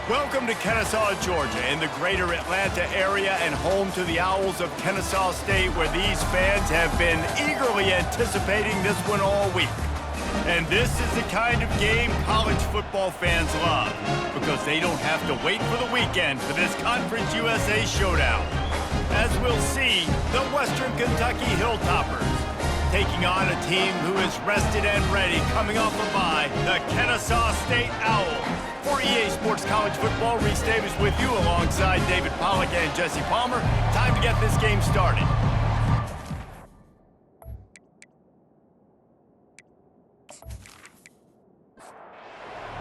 Welcome to Kennesaw, Georgia, in the greater Atlanta area and home to the Owls of Kennesaw State, where these fans have been eagerly anticipating this one all week. And this is the kind of game college football fans love, because they don't have to wait for the weekend for this Conference USA showdown. As we'll see, the Western Kentucky Hilltoppers taking on a team who is rested and ready coming off a bye, the Kennesaw State Owls. For EA Sports College Football, Reese Davis with you alongside David Pollack and Jesse Palmer. Time to get this game started.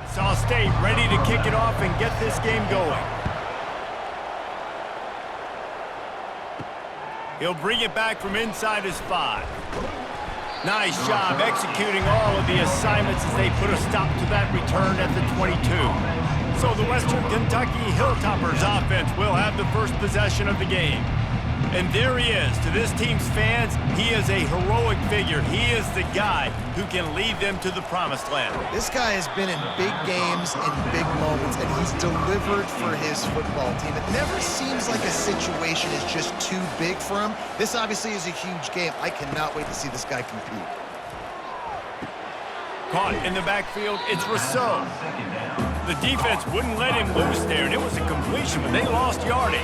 Kennesaw State ready to kick it off and get this game going. He'll bring it back from inside his 5. Nice job executing all of the assignments as they put a stop to that return at the 22. So the Western Kentucky Hilltoppers offense will have the first possession of the game. And there he is. To this team's fans, he is a heroic figure. He is the guy who can lead them to the promised land. This guy has been in big games and big moments, and he's delivered for his football team. It never seems like a situation is just too big for him. This obviously is a huge game. I cannot wait to see this guy compete. Caught in the backfield, it's Rousseau. The defense wouldn't let him loose there, and it was a completion, but they lost yardage.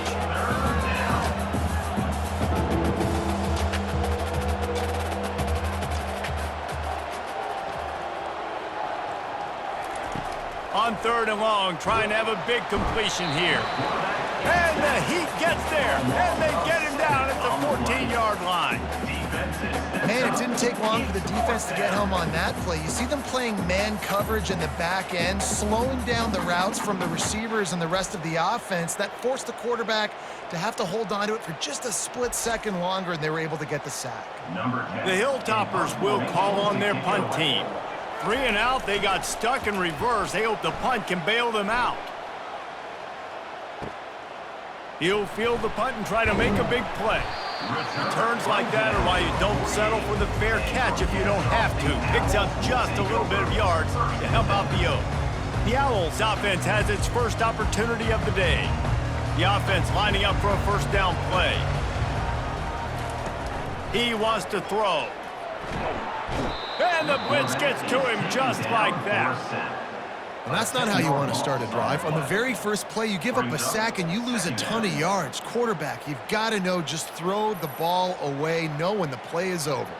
On 3rd and long, trying to have a big completion here. And the Heat gets there, and they get him down at the 14-yard line. Man, it didn't take long for the defense to get home on that play. You see them playing man coverage in the back end, slowing down the routes from the receivers and the rest of the offense. That forced the quarterback to have to hold on to it for just a split second longer, and they were able to get the sack. The Hilltoppers will call on their punt team. 3 and out, they got stuck in reverse. They hope the punt can bail them out. He'll field the punt and try to make a big play. Returns like that are why you don't settle for the fair catch if you don't have to. Picks up just a little bit of yards to help out the Oak. The Owls offense has its first opportunity of the day. The offense lining up for a first down play. He wants to throw. And the blitz gets to him just like that. And that's not how you want to start a drive. On the very first play, you give up a sack and you lose a ton of yards. Quarterback, you've got to know, just throw the ball away, know when the play is over.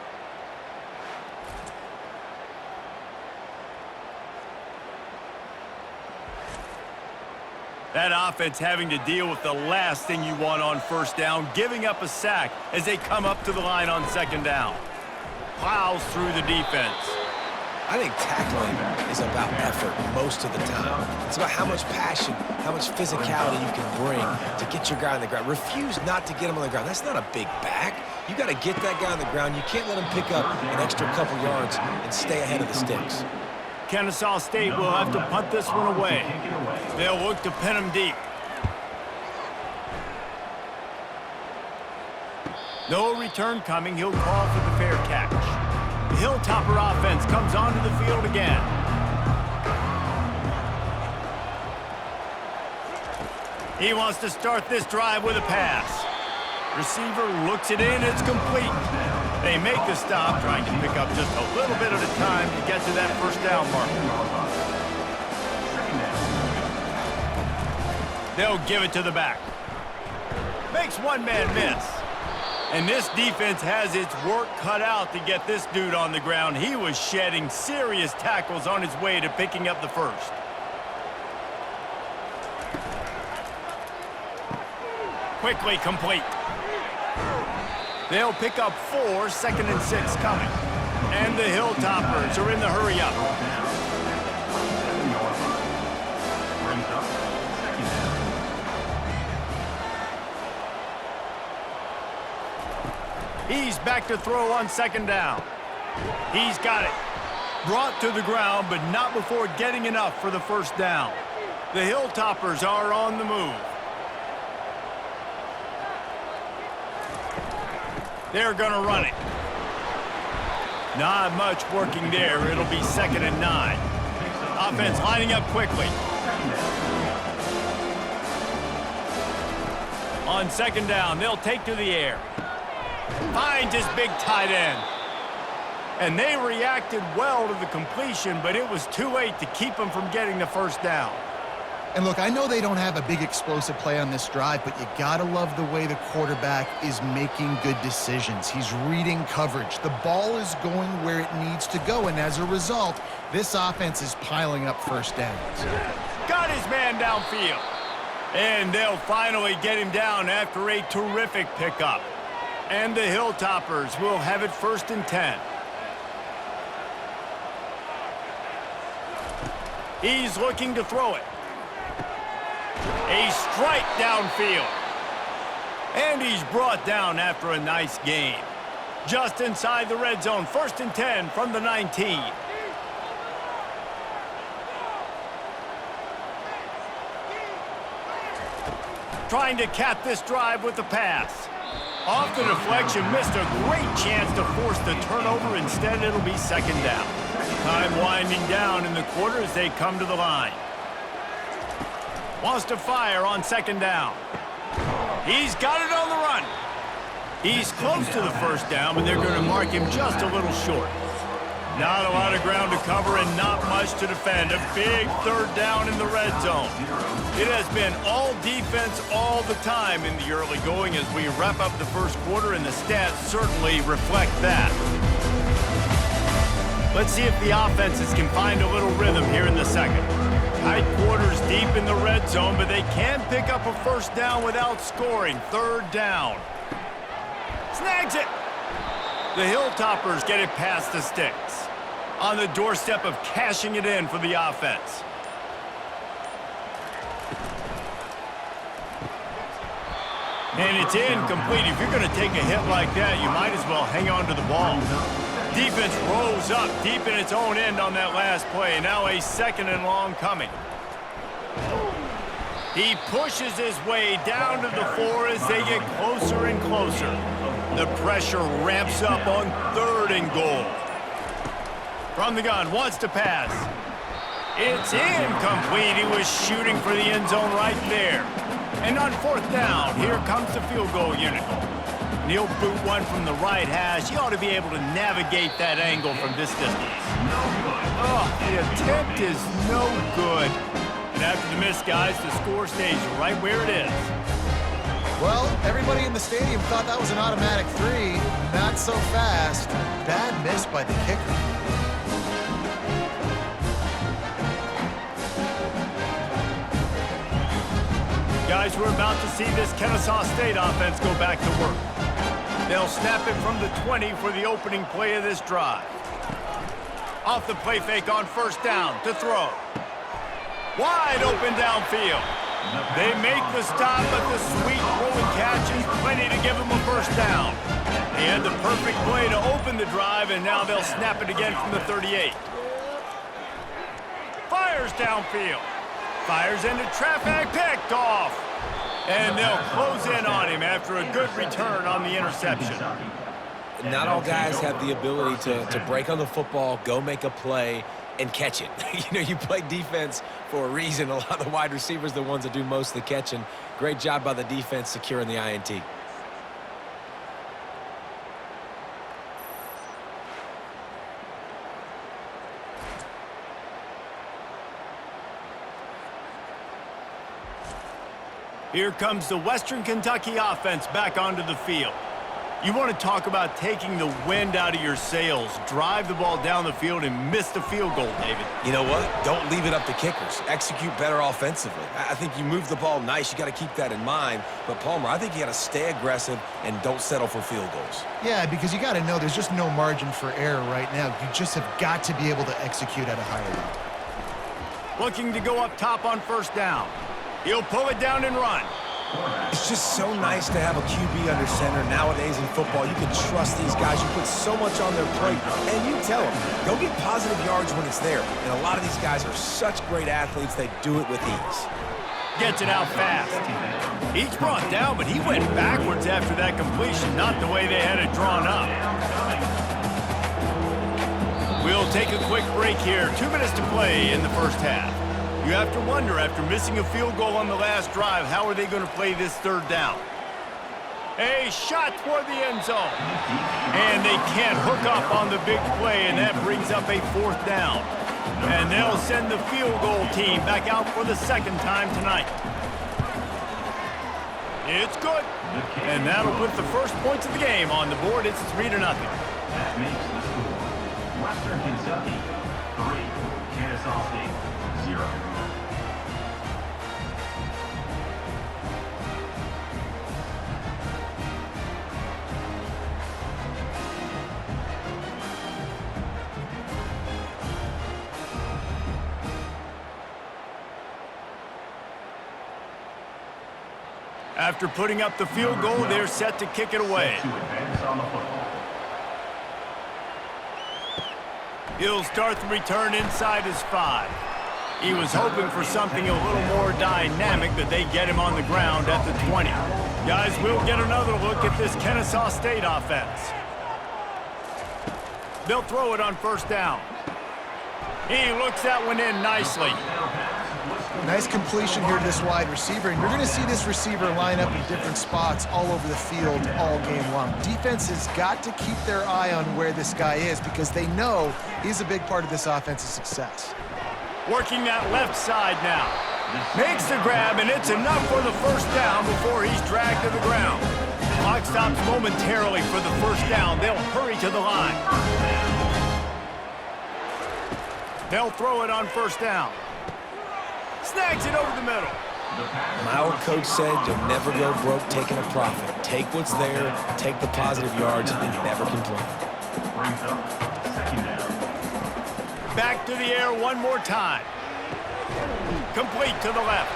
That offense having to deal with the last thing you want on first down, giving up a sack as they come up to the line on 2nd down. Plows through the defense. I think tackling is about effort most of the time. It's about how much passion, how much physicality you can bring to get your guy on the ground. Refuse not to get him on the ground. That's not a big back. You got to get that guy on the ground. You can't let him pick up an extra couple yards and stay ahead of the sticks. Kennesaw State will have to punt this one away. They'll look to pin him deep. No return coming. He'll call for the fair catch. The Hilltopper offense comes onto the field again. He wants to start this drive with a pass. Receiver looks it in. It's complete. They make the stop, trying to pick up just a little bit at a time to get to that first down marker. They'll give it to the back. Makes one man miss. And this defense has its work cut out to get this dude on the ground. He was shedding serious tackles on his way to picking up the first. Quickly complete. They'll pick up 4, 2nd and 6 coming. And the Hilltoppers are in the hurry-up. He's back to throw on 2nd down. He's got it. Brought to the ground, but not before getting enough for the first down. The Hilltoppers are on the move. They're going to run it. Not much working there. It'll be 2nd and 9. Offense lining up quickly. On second down, they'll take to the air. Finds his big tight end. And they reacted well to the completion, but it was too late to keep them from getting the first down. And look, I know they don't have a big explosive play on this drive, but you gotta love the way the quarterback is making good decisions. He's reading coverage. The ball is going where it needs to go, and as a result, this offense is piling up first downs. Got his man downfield. And they'll finally get him down after a terrific pickup. And the Hilltoppers will have it 1st and 10. He's looking to throw it. A strike downfield. And he's brought down after a nice gain. Just inside the red zone, 1st and 10 from the 19. Trying to cap this drive with the pass. Off the deflection, missed a great chance to force the turnover. Instead, it'll be 2nd down. Time winding down in the quarter as they come to the line. Wants to fire on 2nd down. He's got it on the run. He's close to the first down, but they're going to mark him just a little short. Not a lot of ground to cover and not much to defend. A big 3rd down in the red zone. It has been all defense all the time in the early going as we wrap up the first quarter, and the stats certainly reflect that. Let's see if the offenses can find a little rhythm here in the second. Tight quarters deep in the red zone, but they can pick up a first down without scoring. 3rd down. Snags it. The Hilltoppers get it past the sticks. On the doorstep of cashing it in for the offense. And it's incomplete. If you're going to take a hit like that, you might as well hang on to the ball. Defense rose up deep in its own end on that last play. Now a 2nd and long coming. He pushes his way down to the 4 as they get closer and closer. The pressure ramps up on 3rd and goal. From the gun, wants to pass. It's incomplete. He was shooting for the end zone right there. And on 4th down, here comes the field goal unit. And he'll boot one from the right hash. He ought to be able to navigate that angle from this distance. Oh, the attempt is no good. And after the miss, guys, the score stays right where it is. Well, everybody in the stadium thought that was an automatic 3. Not so fast. Bad miss by the kicker. Guys, we're about to see this Kennesaw State offense go back to work. They'll snap it from the 20 for the opening play of this drive. Off the play fake on 1st down to throw. Wide open downfield. They make the stop, but the sweet rolling catch is plenty to give them a first down. They had the perfect play to open the drive, and now they'll snap it again from the 38. Fires downfield. Fires into traffic, picked off. And they'll close in on him after a good return on the interception. Not all guys have the ability to break on the football, go make a play, and catch it. You know, you play defense for a reason. A lot of the wide receivers are the ones that do most of the catching. Great job by the defense securing the INT. Here comes the Western Kentucky offense back onto the field. You want to talk about taking the wind out of your sails. Drive the ball down the field and miss the field goal, David. You know what? Don't leave it up to kickers. Execute better offensively. I think you move the ball nice. You got to keep that in mind. But, Palmer, I think you got to stay aggressive and don't settle for field goals. Yeah, because you got to know there's just no margin for error right now. You just have got to be able to execute at a higher level. Looking to go up top on 1st down. He'll pull it down and run. It's just so nice to have a QB under center. Nowadays in football, you can trust these guys. You put so much on their plate, and you tell them, go get positive yards when it's there. And a lot of these guys are such great athletes, they do it with ease. Gets it out fast. He's brought down, but he went backwards after that completion, not the way they had it drawn up. We'll take a quick break here. 2 minutes to play in the first half. You have to wonder, after missing a field goal on the last drive, how are they going to play this 3rd down? A shot toward the end zone. And they can't hook up on the big play, and that brings up a 4th down. And they'll send the field goal team back out for the 2nd time tonight. It's good. And that'll put the first points of the game on the board. It's 3-0. That makes the score Western Kentucky 3, Kennesaw State 0. After putting up the field goal, they're set to kick it away. To advance on the football. He'll start the return inside his 5. He was hoping for something a little more dynamic, but they get him on the ground at the 20. Guys, we'll get another look at this Kennesaw State offense. They'll throw it on 1st down. He looks that one in nicely. Nice completion here to this wide receiver, and you're going to see this receiver line up in different spots all over the field all game long. Defense has got to keep their eye on where this guy is because they know he's a big part of this offense's success. Working that left side now. Makes the grab, and it's enough for the 1st down before he's dragged to the ground. Clock stops momentarily for the 1st down. They'll hurry to the line. They'll throw it on 1st down. Snags it over the middle. My old coach said you'll never go broke taking a profit. Take what's there, take the positive yards, and never complain. Brings up 2nd down. Back to the air one more time. Complete to the left.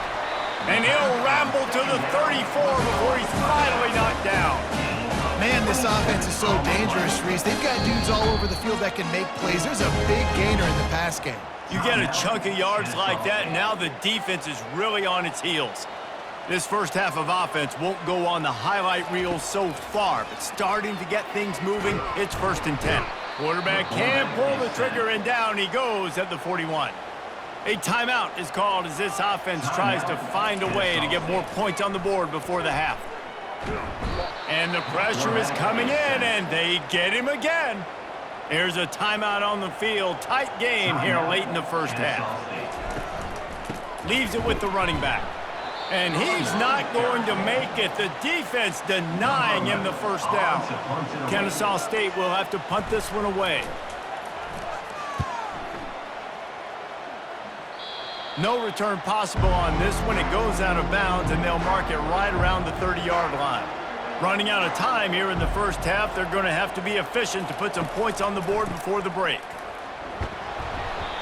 And he'll ramble to the 34 before he's finally knocked down. Man, this offense is so dangerous, Reese. They've got dudes all over the field that can make plays. There's a big gainer in the pass game. You get a chunk of yards like that, and now the defense is really on its heels. This first half of offense won't go on the highlight reel so far, but starting to get things moving, it's 1st and 10. Quarterback can't pull the trigger, and down he goes at the 41. A timeout is called as this offense tries to find a way to get more points on the board before the half. And the pressure is coming in, and they get him again. There's a timeout on the field. Tight game here late in the 1st half. Leaves it with the running back. And he's not going to make it. The defense denying him the 1st down. Kennesaw State will have to punt this one away. No return possible on this one. It goes out of bounds, and they'll mark it right around the 30-yard line. Running out of time here in the 1st half, they're going to have to be efficient to put some points on the board before the break.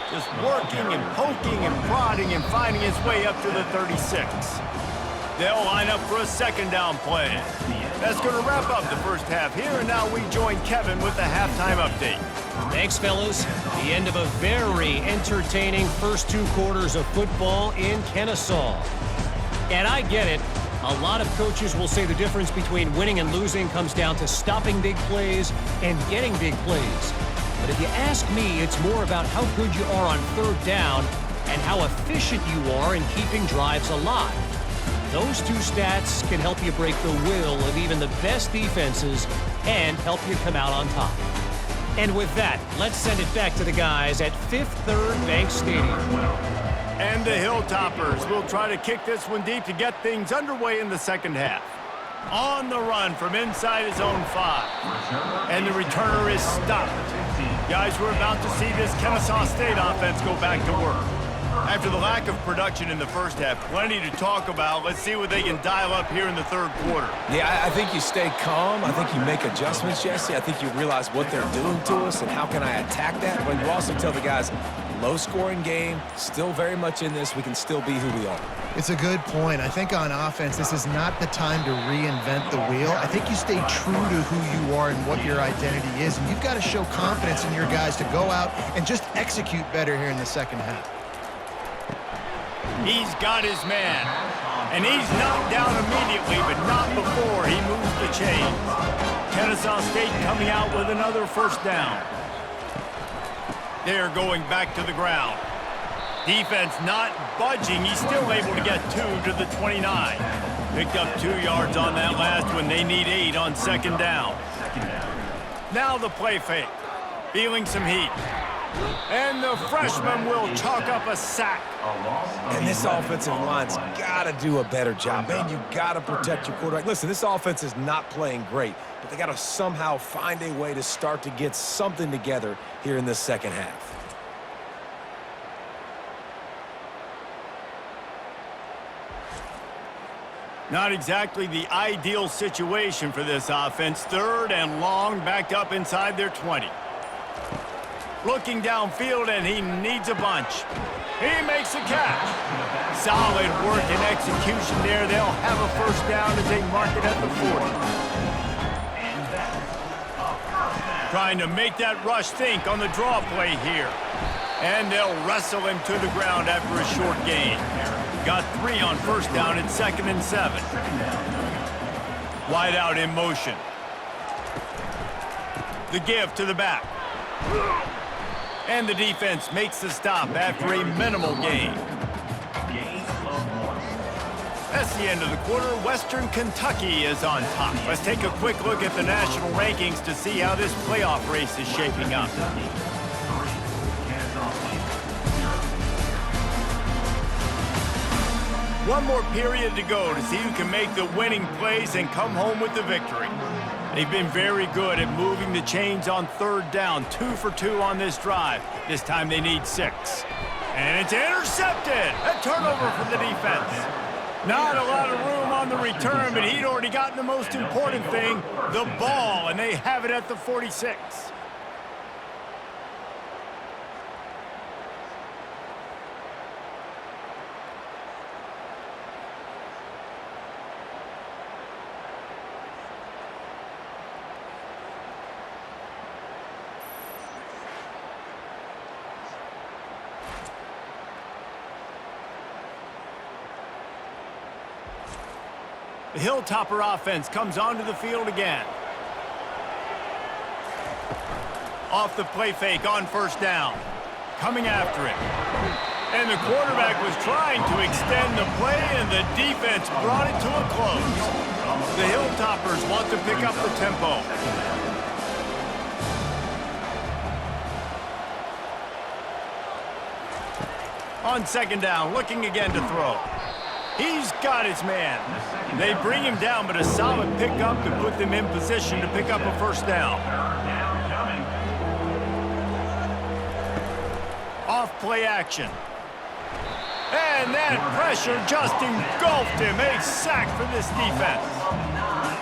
Just working and poking and prodding and finding his way up to the 36. They'll line up for a 2nd down play. That's going to wrap up the 1st half here, and now we join Kevin with the halftime update. Thanks, fellas. The end of a very entertaining first 2 quarters of football in Kennesaw. And I get it. A lot of coaches will say the difference between winning and losing comes down to stopping big plays and getting big plays. But if you ask me, it's more about how good you are on 3rd down and how efficient you are in keeping drives alive. Those 2 stats can help you break the will of even the best defenses and help you come out on top. And with that, let's send it back to the guys at Fifth Third Bank Stadium. And the Hilltoppers will try to kick this one deep to get things underway in the 2nd half. On the run from inside his own 5. And the returner is stopped. Guys, we're about to see this Kennesaw State offense go back to work. After the lack of production in the 1st half, plenty to talk about. Let's see what they can dial up here in the 3rd quarter. Yeah, I think you stay calm. I think you make adjustments, Jesse. I think you realize what they're doing to us and how can I attack that. But you also tell the guys, low-scoring game, still very much in this. We can still be who we are. It's a good point. I think on offense, this is not the time to reinvent the wheel. I think you stay true to who you are and what your identity is, and you've got to show confidence in your guys to go out and just execute better here in the 2nd half. He's got his man, and he's knocked down immediately, but not before he moves the chains. Kennesaw State coming out with another 1st down. They're going back to the ground. Defense not budging. He's still able to get 2 to the 29. Picked up 2 yards on that last one. They need 8 on second down. Now the play fake. Feeling some heat. And the freshman will chalk up a sack. And this offensive line's got to do a better job. Man, you got to protect your quarterback. Listen, this offense is not playing great, but they got to somehow find a way to start to get something together here in this second half. Not exactly the ideal situation for this offense. 3rd and long, backed up inside their 20. Looking downfield, and he needs a bunch. He makes a catch. Solid work and execution there. They'll have a first down as they mark it at the 40. Trying to make that rush think on the draw play here. And they'll wrestle him to the ground after a short gain. Got 3 on first down at 2nd and 7. Wide out in motion. The give to the back. And the defense makes the stop after a minimal gain. That's the end of the quarter. Western Kentucky is on top. Let's take a quick look at the national rankings to see how this playoff race is shaping up. One more period to go to see who can make the winning plays and come home with the victory. They've been very good at moving the chains on 3rd down. 2 for 2 on this drive. This time they need 6. And it's intercepted. A turnover for the defense. Not a lot of room on the return, but he'd already gotten the most important thing, the ball, and they have it at the 46. The Hilltopper offense comes onto the field again. Off the play fake on first down. Coming after it. And the quarterback was trying to extend the play, and the defense brought it to a close. The Hilltoppers want to pick up the tempo. On second down, looking again to throw. He's got his man. They bring him down, but a solid pickup to put them in position to pick up a first down. Off play action. And that pressure just engulfed him. A sack for this defense.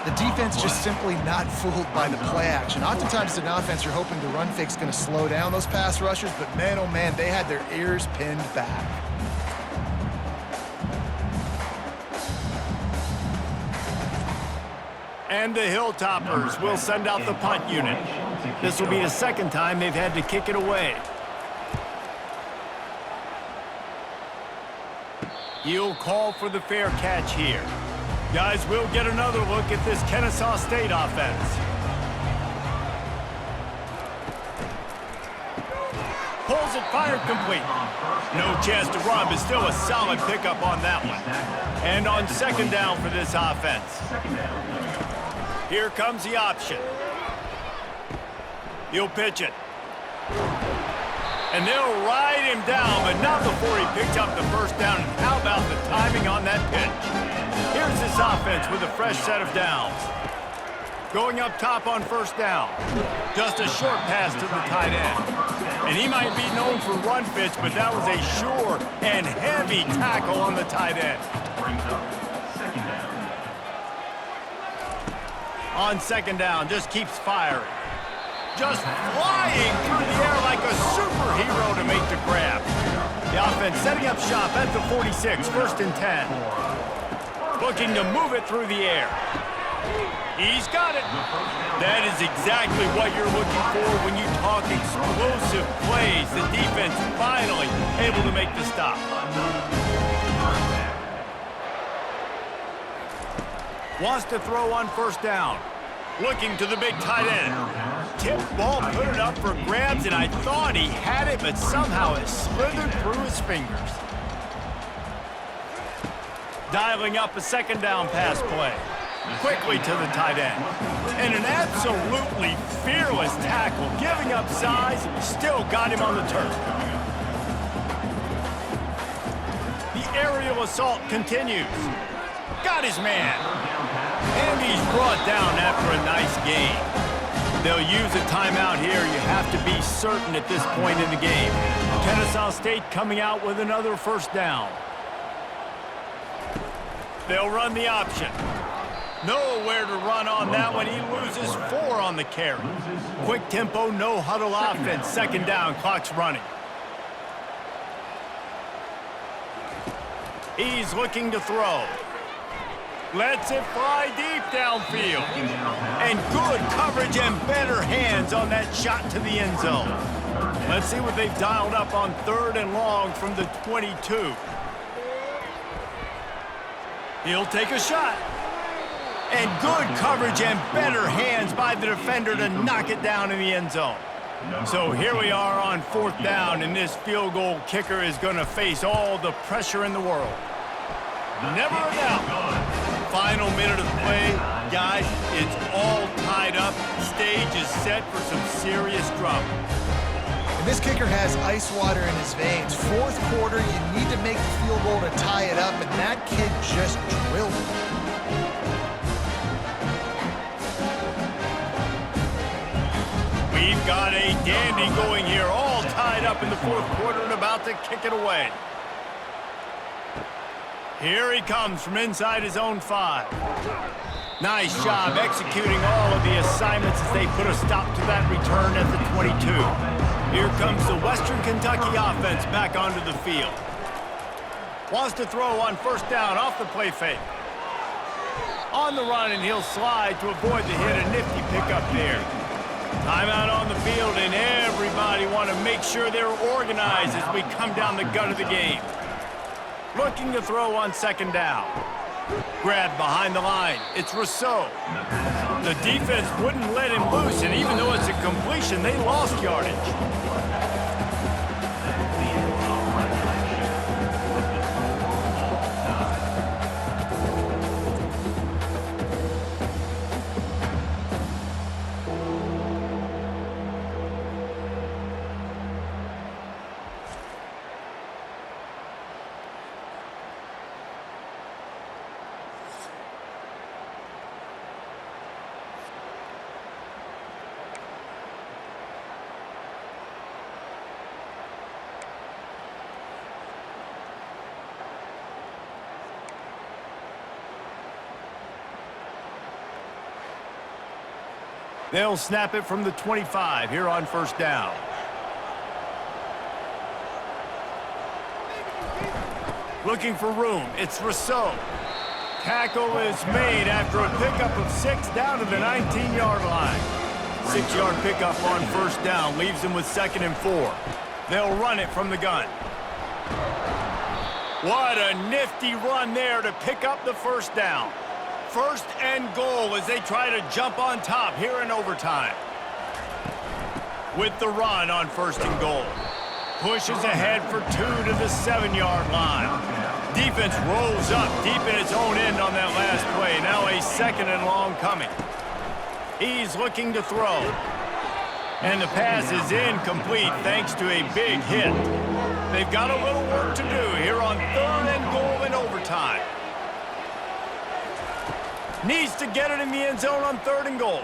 The defense just simply not fooled by the play action. Oftentimes, in offense, you're hoping the run fake's going to slow down those pass rushers, but man, oh man, they had their ears pinned back. And the Hilltoppers will send out the punt unit. This will be the 2nd time they've had to kick it away. He'll call for the fair catch here. Guys, we'll get another look at this Kennesaw State offense. Pulls it, fired complete. No chance to run, but still a solid pickup on that one. And on second down for this offense. Here comes the option. He'll pitch it. And they'll ride him down, but not before he picks up the first down. And how about the timing on that pitch? Here's this offense with a fresh set of downs. Going up top on first down. Just a short pass to the tight end. And he might be known for run fits, but that was a sure and heavy tackle on the tight end. On second down, just keeps firing. Just flying through the air like a superhero to make the grab. The offense setting up shop at the 46, 1st and 10. Looking to move it through the air. He's got it. That is exactly what you're looking for when you talk explosive plays. The defense finally able to make the stop. Wants to throw on first down. Looking to the big tight end. Tip ball, put it up for grabs, and I thought he had it, but somehow it slithered through his fingers. Dialing up a second down pass play. Quickly to the tight end. And an absolutely fearless tackle, giving up size, still got him on the turf. The aerial assault continues. Got his man. And he's brought down after a nice gain. They'll use a timeout here. You have to be certain at this point in the game. Kennesaw State coming out with another first down. They'll run the option. Nowhere to run on that one. He loses 4 on the carry. Quick tempo, no huddle offense. Second down, clock's running. He's looking to throw. Lets it fly deep downfield. And good coverage and better hands on that shot to the end zone. Let's see what they've dialed up on 3rd and long from the 22. He'll take a shot. And good coverage and better hands by the defender to knock it down in the end zone. So here we are on 4th down, and this field goal kicker is going to face all the pressure in the world. Never a doubt. Final minute of play, guys, it's all tied up. Stage is set for some serious drama. And this kicker has ice water in his veins. 4th quarter, you need to make the field goal to tie it up, and that kid just drilled it. We've got a dandy going here, all tied up in the 4th quarter and about to kick it away. Here he comes from inside his own 5. Nice job executing all of the assignments as they put a stop to that return at the 22. Here comes the Western Kentucky offense back onto the field. Wants to throw on 1st down off the play fake. On the run, and he'll slide to avoid the hit. A nifty pickup there. Timeout on the field, and everybody want to make sure they're organized as we come down the gut of the game. Looking to throw on 2nd down. Grabbed behind the line. It's Rousseau. The defense wouldn't let him loose, and even though it's a completion, they lost yardage. They'll snap it from the 25 here on 1st down. Looking for room. It's Rousseau. Tackle is made after a pickup of 6 down to the 19-yard line. 6-yard pickup on 1st down leaves them with 2nd and 4. They'll run it from the gun. What a nifty run there to pick up the 1st down. 1st and goal as they try to jump on top here in overtime. With the run on 1st and goal. Pushes ahead for 2 to the 7-yard line. Defense rolls up deep in its own end on that last play. Now a 2nd and long coming. He's looking to throw. And the pass is incomplete thanks to a big hit. They've got a little work to do here on 3rd and goal in overtime. Needs to get it in the end zone on 3rd and goal.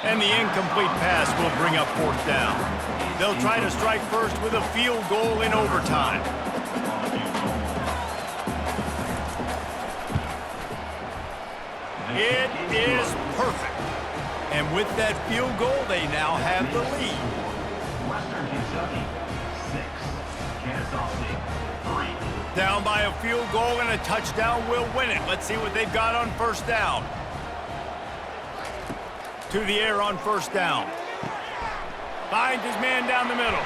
And the incomplete pass will bring up 4th down. They'll try to strike first with a field goal in overtime. It is perfect. And with that field goal, they now have the lead. Western Kentucky, 6. Kennesaw State, 3. Down by a field goal and a touchdown will win it. Let's see what they've got on 1st down. To the air on 1st down. Finds his man down the middle.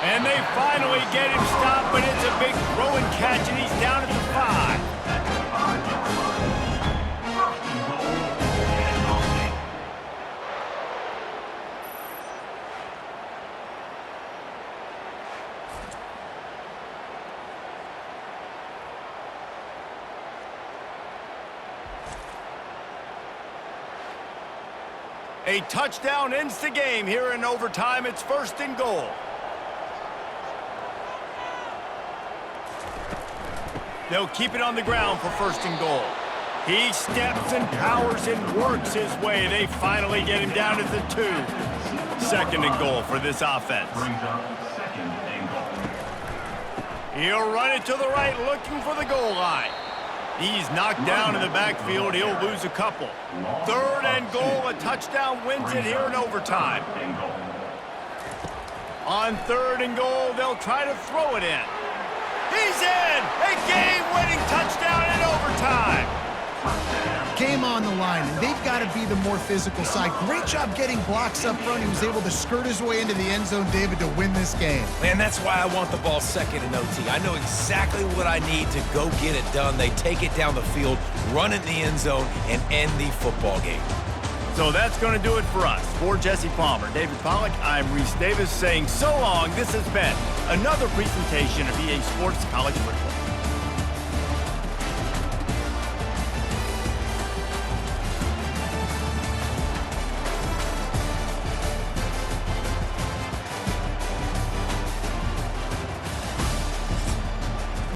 And they finally get him stopped, but it's a big throw and catch, and he's down at the 5. A touchdown ends the game here in overtime. It's 1st and goal. They'll keep it on the ground for 1st and goal. He steps and powers and works his way. They finally get him down at the 2. 2nd and goal for this offense. Brings up 2nd and goal. He'll run it to the right, looking for the goal line. He's knocked down in the backfield. He'll lose a couple. 3rd and goal. A touchdown wins it here in overtime. On 3rd and goal, they'll try to throw it in. He's in! A game-winning touchdown in overtime. Game on the line, and they've got to be the more physical side. Great job getting blocks up front. He was able to skirt his way into the end zone, David, to win this game. Man, that's why I want the ball 2nd in OT. I know exactly what I need to go get it done. They take it down the field, run it in the end zone, and end the football game. So that's going to do it for us. For Jesse Palmer, David Pollack, I'm Reese Davis saying so long. This has been another presentation of EA Sports College Football.